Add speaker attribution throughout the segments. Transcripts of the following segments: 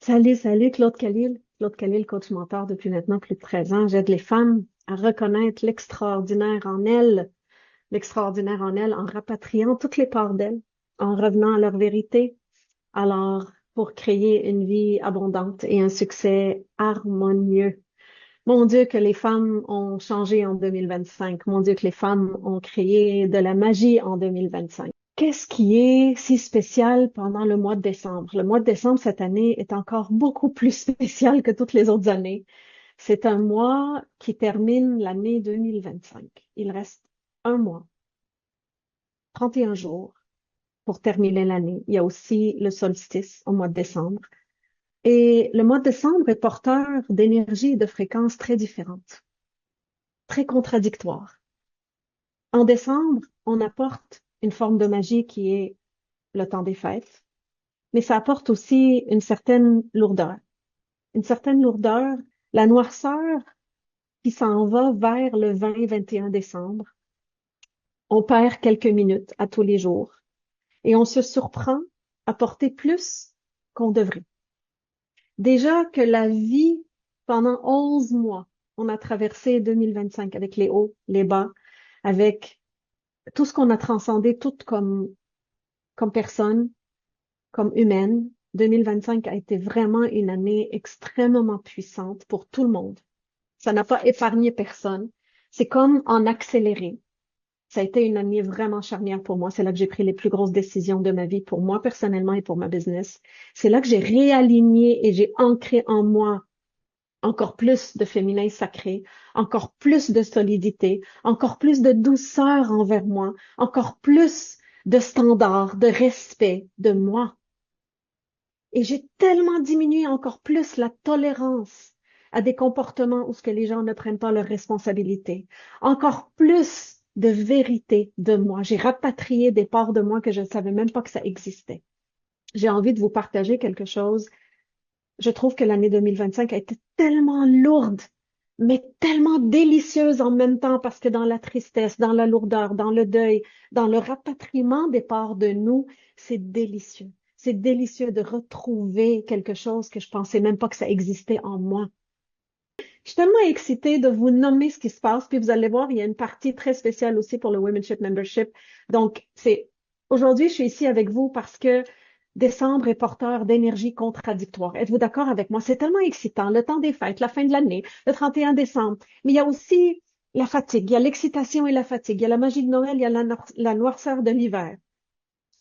Speaker 1: Salut, Claude Khalil. Claude Khalil, coach mentor depuis maintenant plus de 13 ans. J'aide les femmes à reconnaître l'extraordinaire en elles, en rapatriant toutes les parts d'elles, en revenant à leur vérité. Alors, pour créer une vie abondante et un succès harmonieux. Mon Dieu, que les femmes ont changé en 2025. Mon Dieu, que les femmes ont créé de la magie en 2025. Qu'est-ce qui est si spécial pendant le mois de décembre? Le mois de décembre cette année est encore beaucoup plus spécial que toutes les autres années. C'est un mois qui termine l'année 2025. Il reste un mois, 31 jours pour terminer l'année. Il y a aussi le solstice au mois de décembre. Et le mois de décembre est porteur d'énergie et de fréquences très différentes, très contradictoires. En décembre, on apporte une forme de magie qui est le temps des fêtes, mais ça apporte aussi une certaine lourdeur. Une certaine lourdeur, la noirceur qui s'en va vers le 20-21 décembre. On perd quelques minutes à tous les jours et on se surprend à porter plus qu'on devrait. Déjà que la vie, pendant 11 mois, on a traversé 2025 avec les hauts, les bas, avec tout ce qu'on a transcendé, tout comme personne, comme humaine. 2025 a été vraiment une année extrêmement puissante pour tout le monde. Ça n'a pas épargné personne. C'est comme en accéléré. Ça a été une année vraiment charnière pour moi. C'est là que j'ai pris les plus grosses décisions de ma vie pour moi personnellement et pour ma business. C'est là que j'ai réaligné et j'ai ancré en moi encore plus de féminin sacré, encore plus de solidité, encore plus de douceur envers moi, encore plus de standards, de respect de moi. Et j'ai tellement diminué encore plus la tolérance à des comportements où ce que les gens ne prennent pas leurs responsabilités. Encore plus de vérité de moi. J'ai rapatrié des parts de moi que je ne savais même pas que ça existait. J'ai envie de vous partager quelque chose. Je trouve que l'année 2025 a été tellement lourde, mais tellement délicieuse en même temps parce que dans la tristesse, dans la lourdeur, dans le deuil, dans le rapatriement des parts de nous, c'est délicieux. C'est délicieux de retrouver quelque chose que je pensais même pas que ça existait en moi. Je suis tellement excitée de vous nommer ce qui se passe, puis vous allez voir, il y a une partie très spéciale aussi pour le Womenship Membership. Donc, aujourd'hui, je suis ici avec vous parce que décembre est porteur d'énergie contradictoire. Êtes-vous d'accord avec moi? C'est tellement excitant, le temps des fêtes, la fin de l'année, le 31 décembre. Mais il y a aussi la fatigue, il y a l'excitation et la fatigue, il y a la magie de Noël, il y a la noirceur de l'hiver.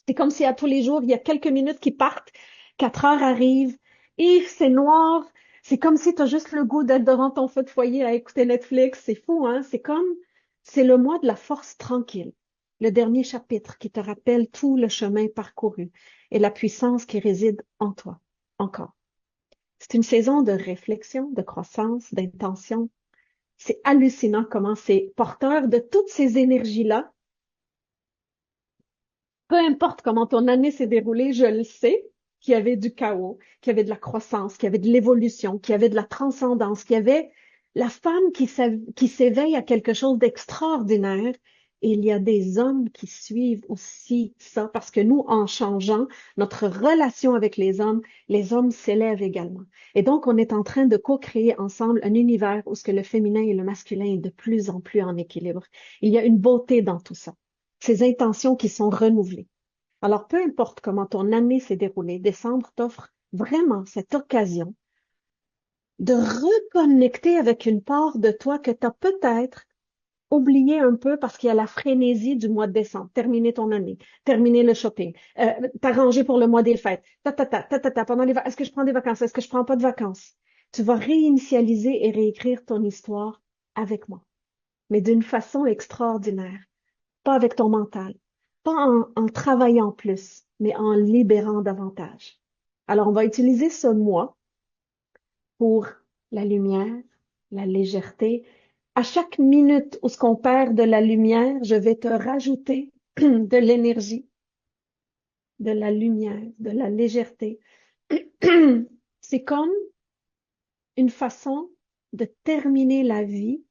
Speaker 1: C'est comme si à tous les jours, il y a quelques minutes qui partent, 4 heures arrivent, et c'est noir. C'est comme si tu as juste le goût d'être devant ton feu de foyer à écouter Netflix. C'est fou, hein? C'est le mois de la force tranquille. Le dernier chapitre qui te rappelle tout le chemin parcouru et la puissance qui réside en toi, encore. C'est une saison de réflexion, de croissance, d'intention. C'est hallucinant comment c'est porteur de toutes ces énergies-là. Peu importe comment ton année s'est déroulée, je le sais, qu'il y avait du chaos, qu'il y avait de la croissance, qu'il y avait de l'évolution, qu'il y avait de la transcendance, qu'il y avait la femme qui s'éveille à quelque chose d'extraordinaire. Et il y a des hommes qui suivent aussi ça, parce que nous, en changeant notre relation avec les hommes s'élèvent également. Et donc, on est en train de co-créer ensemble un univers où ce que le féminin et le masculin est de plus en plus en équilibre. Il y a une beauté dans tout ça, ces intentions qui sont renouvelées. Alors, peu importe comment ton année s'est déroulée, décembre t'offre vraiment cette occasion de reconnecter avec une part de toi que tu as peut-être oublié un peu parce qu'il y a la frénésie du mois de décembre. Terminer ton année, terminer le shopping, t'arranger pour le mois des fêtes, pendant les vacances. Est-ce que je prends des vacances? Est-ce que je prends pas de vacances? Tu vas réinitialiser et réécrire ton histoire avec moi, mais d'une façon extraordinaire, pas avec ton mental, pas en travaillant plus, mais en libérant davantage. Alors, on va utiliser ce mois pour la lumière, la légèreté. À chaque minute où ce qu'on perd de la lumière, je vais te rajouter de l'énergie, de la lumière, de la légèreté. C'est comme une façon de terminer la vie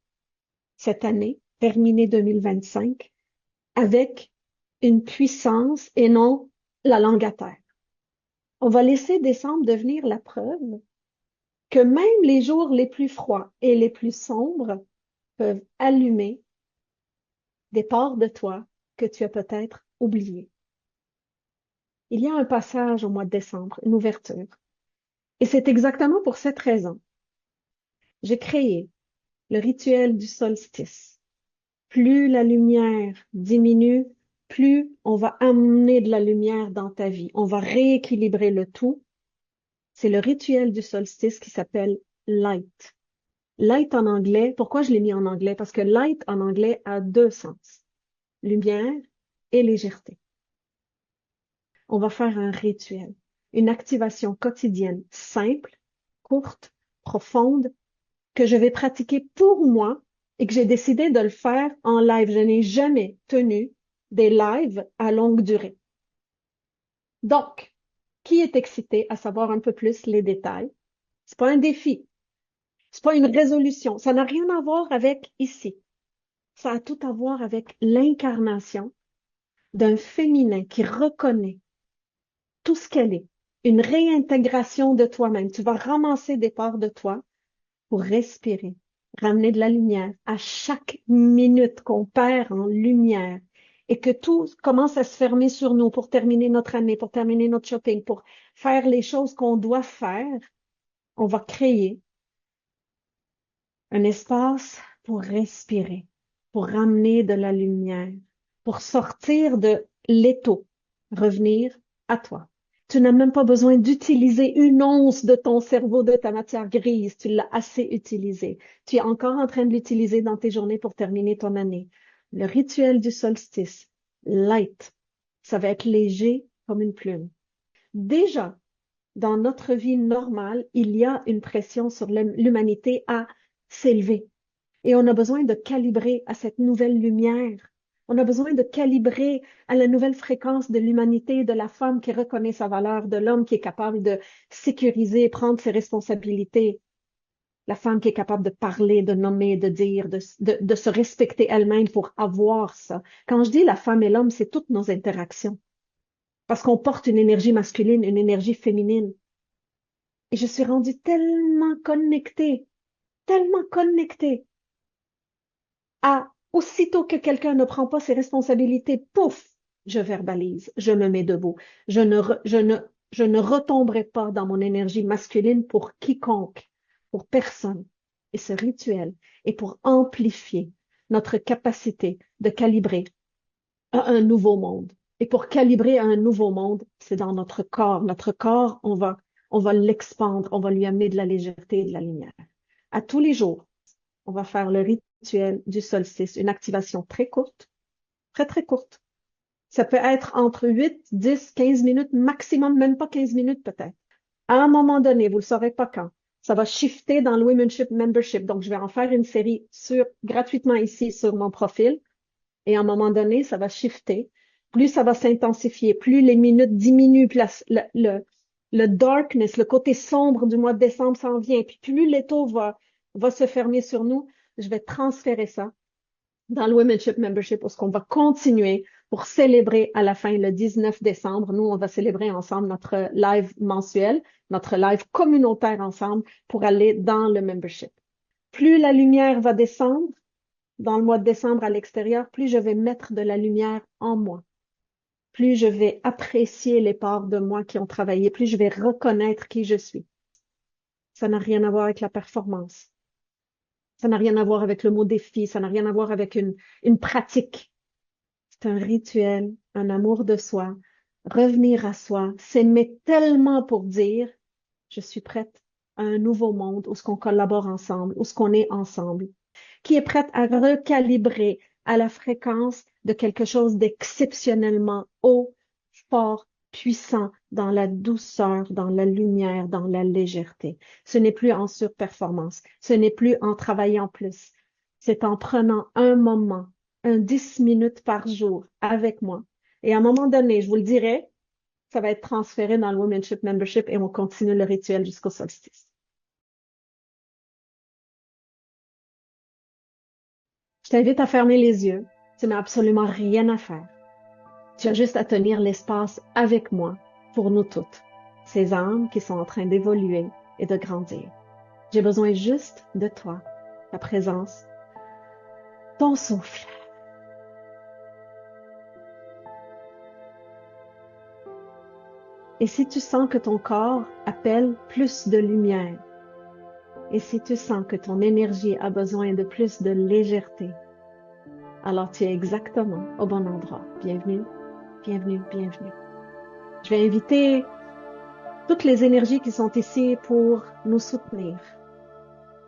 Speaker 1: cette année, terminer 2025, avec une puissance et non la langue à terre. On va laisser décembre devenir la preuve que même les jours les plus froids et les plus sombres peuvent allumer des parts de toi que tu as peut-être oubliées. Il y a un passage au mois de décembre, une ouverture. Et c'est exactement pour cette raison. J'ai créé le rituel du solstice. Plus la lumière diminue, plus on va amener de la lumière dans ta vie. On va rééquilibrer le tout. C'est le rituel du solstice qui s'appelle light. Light en anglais, pourquoi je l'ai mis en anglais? Parce que light en anglais a deux sens, lumière et légèreté. On va faire un rituel, une activation quotidienne simple, courte, profonde, que je vais pratiquer pour moi et que j'ai décidé de le faire en live. Je n'ai jamais tenu des lives à longue durée. Donc, qui est excité à savoir un peu plus les détails? C'est pas un défi, c'est pas une résolution, ça n'a rien à voir avec ici. Ça a tout à voir avec l'incarnation d'un féminin qui reconnaît tout ce qu'elle est, une réintégration de toi-même. Tu vas ramasser des parts de toi pour respirer, ramener de la lumière à chaque minute qu'on perd en lumière et que tout commence à se fermer sur nous pour terminer notre année, pour terminer notre shopping, pour faire les choses qu'on doit faire. On va créer un espace pour respirer, pour ramener de la lumière, pour sortir de l'étau, revenir à toi. Tu n'as même pas besoin d'utiliser une once de ton cerveau, de ta matière grise. Tu l'as assez utilisé. Tu es encore en train de l'utiliser dans tes journées pour terminer ton année. Le rituel du solstice, light, ça va être léger comme une plume. Déjà, dans notre vie normale, il y a une pression sur l'humanité à s'élever. Et on a besoin de calibrer à cette nouvelle lumière. On a besoin de calibrer à la nouvelle fréquence de l'humanité, de la femme qui reconnaît sa valeur, de l'homme qui est capable de sécuriser, prendre ses responsabilités, la femme qui est capable de parler, de nommer, de dire, de se respecter elle-même pour avoir ça. Quand je dis la femme et l'homme, c'est toutes nos interactions. Parce qu'on porte une énergie masculine, une énergie féminine. Et je suis rendue tellement connectée à aussitôt que quelqu'un ne prend pas ses responsabilités, pouf, je verbalise, je me mets debout. Je ne retomberai pas dans mon énergie masculine pour quiconque, pour personne. Et ce rituel est pour amplifier notre capacité de calibrer à un nouveau monde. Et pour calibrer à un nouveau monde, c'est dans notre corps. Notre corps, on va l'expandre, on va lui amener de la légèreté et de la lumière. À tous les jours, on va faire le rituel du solstice, une activation très courte, très, très courte. Ça peut être entre 8, 10, 15 minutes, maximum, même pas 15 minutes peut-être. À un moment donné, vous ne le saurez pas quand, ça va shifter dans le Womenship Membership. Donc, je vais en faire une série gratuitement ici sur mon profil. Et à un moment donné, ça va shifter. Plus ça va s'intensifier, plus les minutes diminuent, plus le darkness, le côté sombre du mois de décembre s'en vient, puis plus l'étau va se fermer sur nous, je vais transférer ça dans le Womenship Membership, parce qu'on va continuer pour célébrer à la fin, le 19 décembre. Nous, on va célébrer ensemble notre live mensuel, notre live communautaire ensemble pour aller dans le membership. Plus la lumière va descendre dans le mois de décembre à l'extérieur, plus je vais mettre de la lumière en moi, plus je vais apprécier les parts de moi qui ont travaillé, plus je vais reconnaître qui je suis. Ça n'a rien à voir avec la performance. Ça n'a rien à voir avec le mot défi. Ça n'a rien à voir avec une pratique. C'est un rituel, un amour de soi, revenir à soi, s'aimer tellement pour dire, je suis prête à un nouveau monde où ce qu'on collabore ensemble, où ce qu'on est ensemble, qui est prête à recalibrer à la fréquence de quelque chose d'exceptionnellement haut, fort, puissant, dans la douceur, dans la lumière, dans la légèreté. Ce n'est plus en surperformance, ce n'est plus en travaillant plus. C'est en prenant un moment, un 10 minutes par jour avec moi. Et à un moment donné, je vous le dirai, ça va être transféré dans le Womenship Membership et on continue le rituel jusqu'au solstice. Je t'invite à fermer les yeux. Tu n'as absolument rien à faire. Tu as juste à tenir l'espace avec moi pour nous toutes. ces âmes qui sont en train d'évoluer et de grandir. J'ai besoin juste de toi, ta présence, ton souffle. Et si tu sens que ton corps appelle plus de lumière, et si tu sens que ton énergie a besoin de plus de légèreté, alors tu es exactement au bon endroit. Bienvenue, bienvenue, bienvenue. Je vais inviter toutes les énergies qui sont ici pour nous soutenir.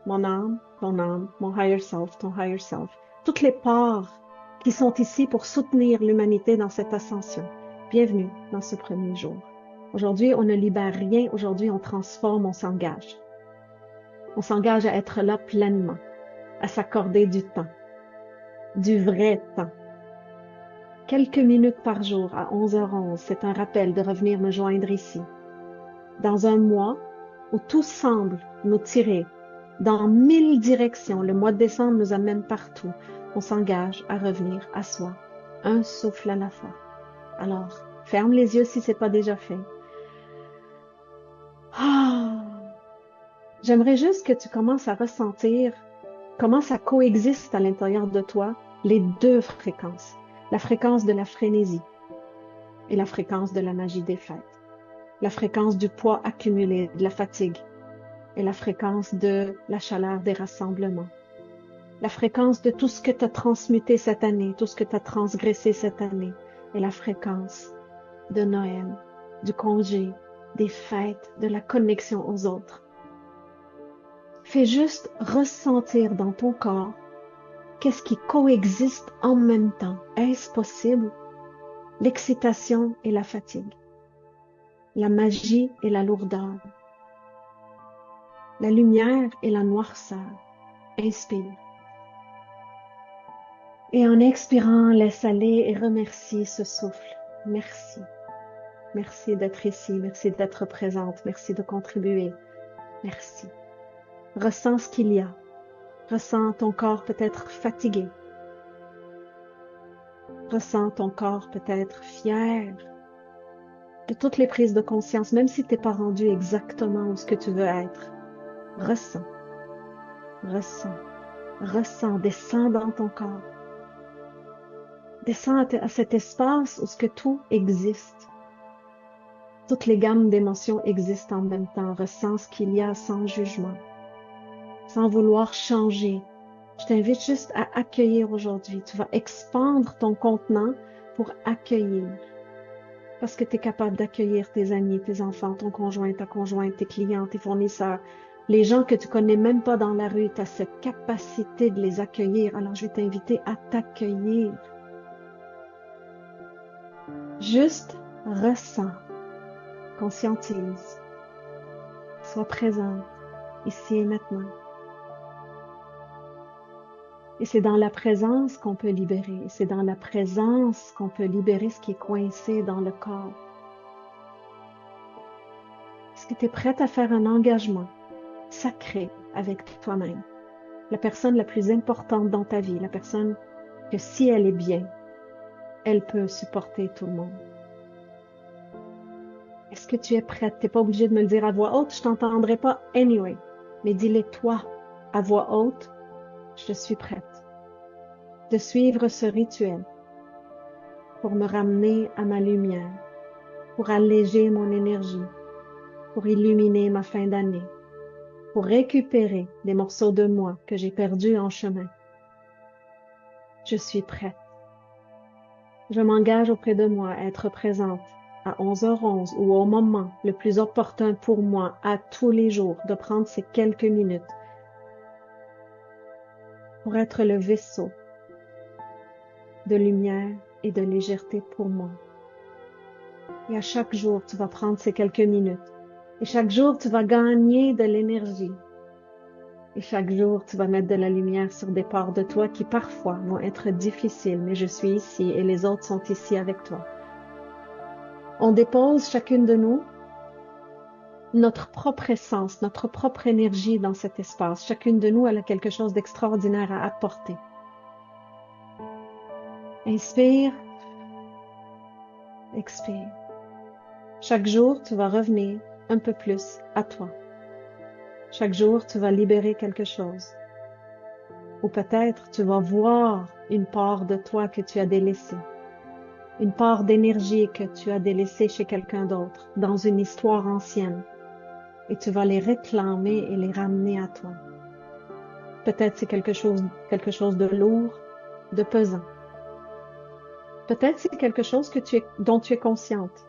Speaker 1: Mon âme, mon higher self, ton higher self. Toutes les parts qui sont ici pour soutenir l'humanité dans cette ascension. Bienvenue dans ce premier jour. Aujourd'hui, on ne libère rien. Aujourd'hui, on transforme, on s'engage. On s'engage à être là pleinement, à s'accorder du temps, du vrai temps. Quelques minutes par jour à 11h11, c'est un rappel de revenir me joindre ici. Dans un mois où tout semble nous tirer dans 1000 directions, le mois de décembre nous amène partout, on s'engage à revenir à soi, un souffle à la fois. Alors, ferme les yeux si c'est pas déjà fait. Ah, j'aimerais juste que tu commences à ressentir comment ça coexiste à l'intérieur de toi, les deux fréquences. La fréquence de la frénésie et la fréquence de la magie des fêtes. La fréquence du poids accumulé, de la fatigue et la fréquence de la chaleur des rassemblements. La fréquence de tout ce que tu as transmuté cette année, tout ce que tu as transgressé cette année et la fréquence de Noël, du congé, des fêtes, de la connexion aux autres. Fais juste ressentir dans ton corps qu'est-ce qui coexiste en même temps. Est-ce possible? L'excitation et la fatigue, la magie et la lourdeur, la lumière et la noirceur. Inspire. Et en expirant, laisse aller et remercie ce souffle. Merci. Merci d'être ici. Merci d'être présente. Merci de contribuer. Merci. Ressens ce qu'il y a. Ressens ton corps peut-être fatigué. Ressens ton corps peut-être fier de toutes les prises de conscience, même si tu n'es pas rendu exactement où ce que tu veux être. Ressens. Ressens. Ressens. Descends dans ton corps. Descends à cet espace où ce que tout existe. Toutes les gammes d'émotions existent en même temps. Ressens ce qu'il y a sans jugement, sans vouloir changer. Je t'invite juste à accueillir aujourd'hui. Tu vas expandre ton contenant pour accueillir. Parce que tu es capable d'accueillir tes amis, tes enfants, ton conjoint, ta conjointe, tes clients, tes fournisseurs, les gens que tu connais même pas dans la rue. Tu as cette capacité de les accueillir. Alors, je vais t'inviter à t'accueillir. Juste ressens. Conscientise. Sois présent, ici et maintenant. Et c'est dans la présence qu'on peut libérer. C'est dans la présence qu'on peut libérer ce qui est coincé dans le corps. Est-ce que tu es prête à faire un engagement sacré avec toi-même? La personne la plus importante dans ta vie, la personne que si elle est bien, elle peut supporter tout le monde. Est-ce que tu es prête? Tu n'es pas obligé de me le dire à voix haute, je t'entendrai pas anyway. Mais dis-le toi à voix haute, je suis prête de suivre ce rituel pour me ramener à ma lumière, pour alléger mon énergie, pour illuminer ma fin d'année, pour récupérer des morceaux de moi que j'ai perdus en chemin. Je suis prête. Je m'engage auprès de moi à être présente à 11h11 ou au moment le plus opportun pour moi à tous les jours de prendre ces quelques minutes pour être le vaisseau de lumière et de légèreté pour moi. Et à chaque jour, tu vas prendre ces quelques minutes. Et chaque jour, tu vas gagner de l'énergie. Et chaque jour, tu vas mettre de la lumière sur des parts de toi qui parfois vont être difficiles, mais je suis ici et les autres sont ici avec toi. On dépose chacune de nous notre propre essence, notre propre énergie dans cet espace. Chacune de nous, elle a quelque chose d'extraordinaire à apporter. Inspire, expire. Chaque jour, tu vas revenir un peu plus à toi. Chaque jour, tu vas libérer quelque chose. Ou peut-être tu vas voir une part de toi que tu as délaissée, une part d'énergie que tu as délaissée chez quelqu'un d'autre, dans une histoire ancienne, et tu vas les réclamer et les ramener à toi. Peut-être c'est quelque chose de lourd, de pesant. Peut-être c'est quelque chose dont tu es consciente.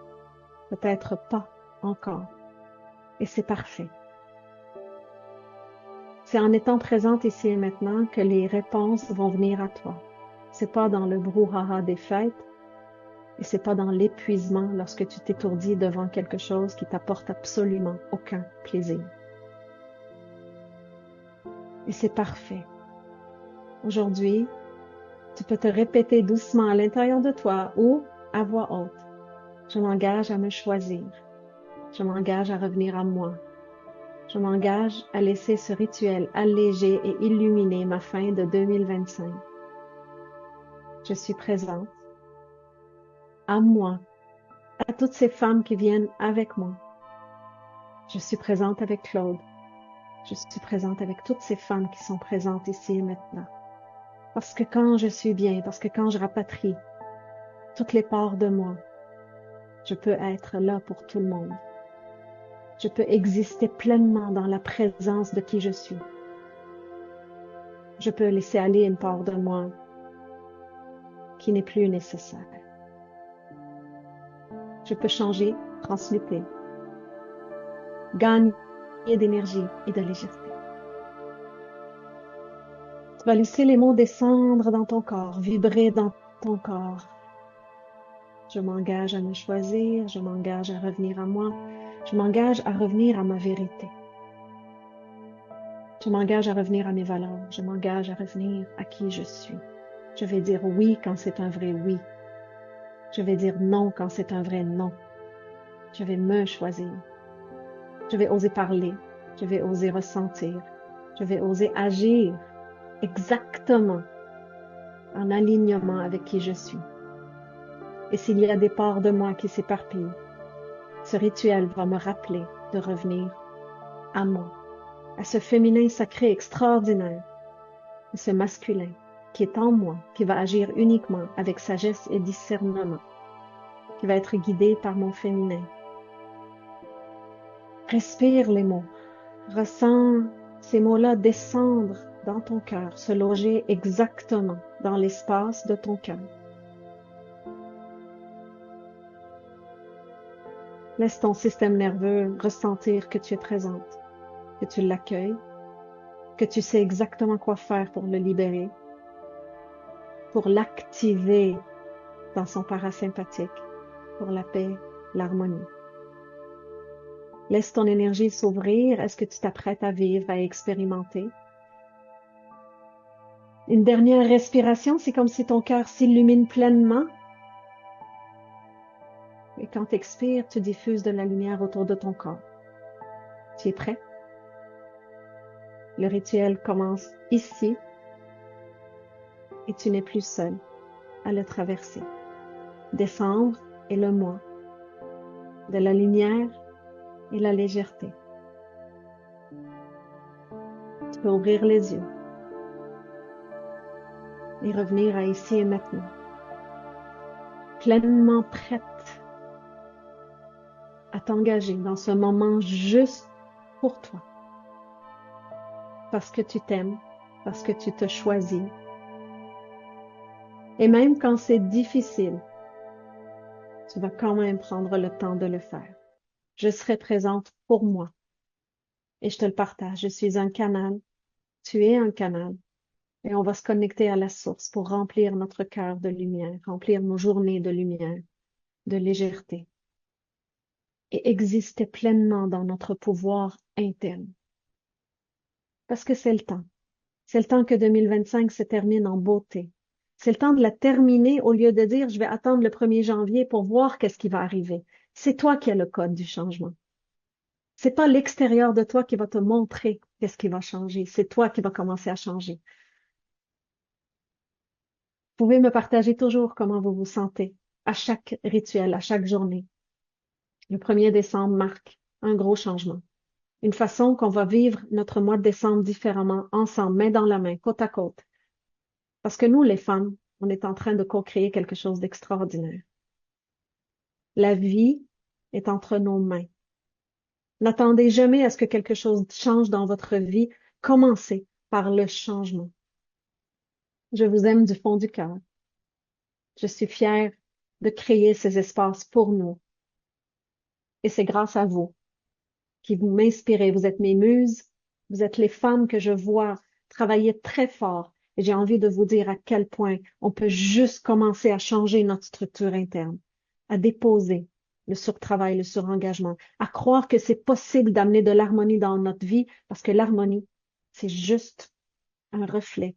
Speaker 1: Peut-être pas encore. Et c'est parfait. C'est en étant présente ici et maintenant que les réponses vont venir à toi. C'est pas dans le brouhaha des fêtes et c'est pas dans l'épuisement lorsque tu t'étourdis devant quelque chose qui t'apporte absolument aucun plaisir. Et c'est parfait. Aujourd'hui, tu peux te répéter doucement à l'intérieur de toi ou à voix haute. Je m'engage à me choisir. Je m'engage à revenir à moi. Je m'engage à laisser ce rituel alléger et illuminer ma fin de 2025. Je suis présente à moi, à toutes ces femmes qui viennent avec moi. Je suis présente avec Claude. Je suis présente avec toutes ces femmes qui sont présentes ici et maintenant. Parce que quand je suis bien, parce que quand je rapatrie toutes les parts de moi, je peux être là pour tout le monde. Je peux exister pleinement dans la présence de qui je suis. Je peux laisser aller une part de moi qui n'est plus nécessaire. Je peux changer, transmuter, gagner d'énergie et de légèreté. Tu vas laisser les mots descendre dans ton corps, vibrer dans ton corps. Je m'engage à me choisir, je m'engage à revenir à moi, je m'engage à revenir à ma vérité. Je m'engage à revenir à mes valeurs, je m'engage à revenir à qui je suis. Je vais dire oui quand c'est un vrai oui. Je vais dire non quand c'est un vrai non. Je vais me choisir. Je vais oser parler, je vais oser ressentir, je vais oser agir exactement en alignement avec qui je suis. Et s'il y a des parts de moi qui s'éparpillent, ce rituel va me rappeler de revenir à moi, à ce féminin sacré extraordinaire, et ce masculin qui est en moi, qui va agir uniquement avec sagesse et discernement, qui va être guidé par mon féminin. Respire les mots, ressens ces mots-là descendre dans ton cœur, se loger exactement dans l'espace de ton cœur. Laisse ton système nerveux ressentir que tu es présente, que tu l'accueilles, que tu sais exactement quoi faire pour le libérer, pour l'activer dans son parasympathique, pour la paix, l'harmonie. Laisse ton énergie s'ouvrir. Est-ce que tu t'apprêtes à vivre, à expérimenter? Une dernière respiration, c'est comme si ton cœur s'illumine pleinement. Et quand tu expires, tu diffuses de la lumière autour de ton corps. Tu es prêt? Le rituel commence ici et tu n'es plus seul à le traverser. Décembre est le mois de la lumière et la légèreté. Tu peux ouvrir les yeux et revenir à ici et maintenant, pleinement prête à t'engager dans ce moment juste pour toi, parce que tu t'aimes, parce que tu te choisis. Et même quand c'est difficile, tu vas quand même prendre le temps de le faire. Je serai présente pour moi et je te le partage. Je suis un canal, tu es un canal et on va se connecter à la source pour remplir notre cœur de lumière, remplir nos journées de lumière, de légèreté et exister pleinement dans notre pouvoir interne. Parce que c'est le temps. C'est le temps que 2025 se termine en beauté. C'est le temps de la terminer au lieu de dire je vais attendre le 1er janvier pour voir qu'est-ce qui va arriver. C'est toi qui as le code du changement. C'est pas l'extérieur de toi qui va te montrer qu'est-ce qui va changer. C'est toi qui va commencer à changer. Vous pouvez me partager toujours comment vous vous sentez à chaque rituel, à chaque journée. Le 1er décembre marque un gros changement. Une façon qu'on va vivre notre mois de décembre différemment, ensemble, main dans la main, côte à côte. Parce que nous, les femmes, on est en train de co-créer quelque chose d'extraordinaire. La vie est entre nos mains. N'attendez jamais à ce que quelque chose change dans votre vie. Commencez par le changement. Je vous aime du fond du cœur. Je suis fière de créer ces espaces pour nous. Et c'est grâce à vous qui vous m'inspirez. Vous êtes mes muses. Vous êtes les femmes que je vois travailler très fort. Et j'ai envie de vous dire à quel point on peut juste commencer à changer notre structure interne, à déposer le surtravail, le surengagement, à croire que c'est possible d'amener de l'harmonie dans notre vie parce que l'harmonie, c'est juste un reflet.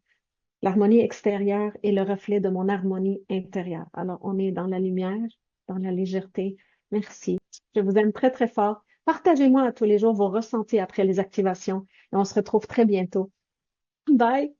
Speaker 1: L'harmonie extérieure est le reflet de mon harmonie intérieure. Alors, on est dans la lumière, dans la légèreté. Merci. Je vous aime très, très fort. Partagez-moi à tous les jours vos ressentis après les activations et on se retrouve très bientôt. Bye!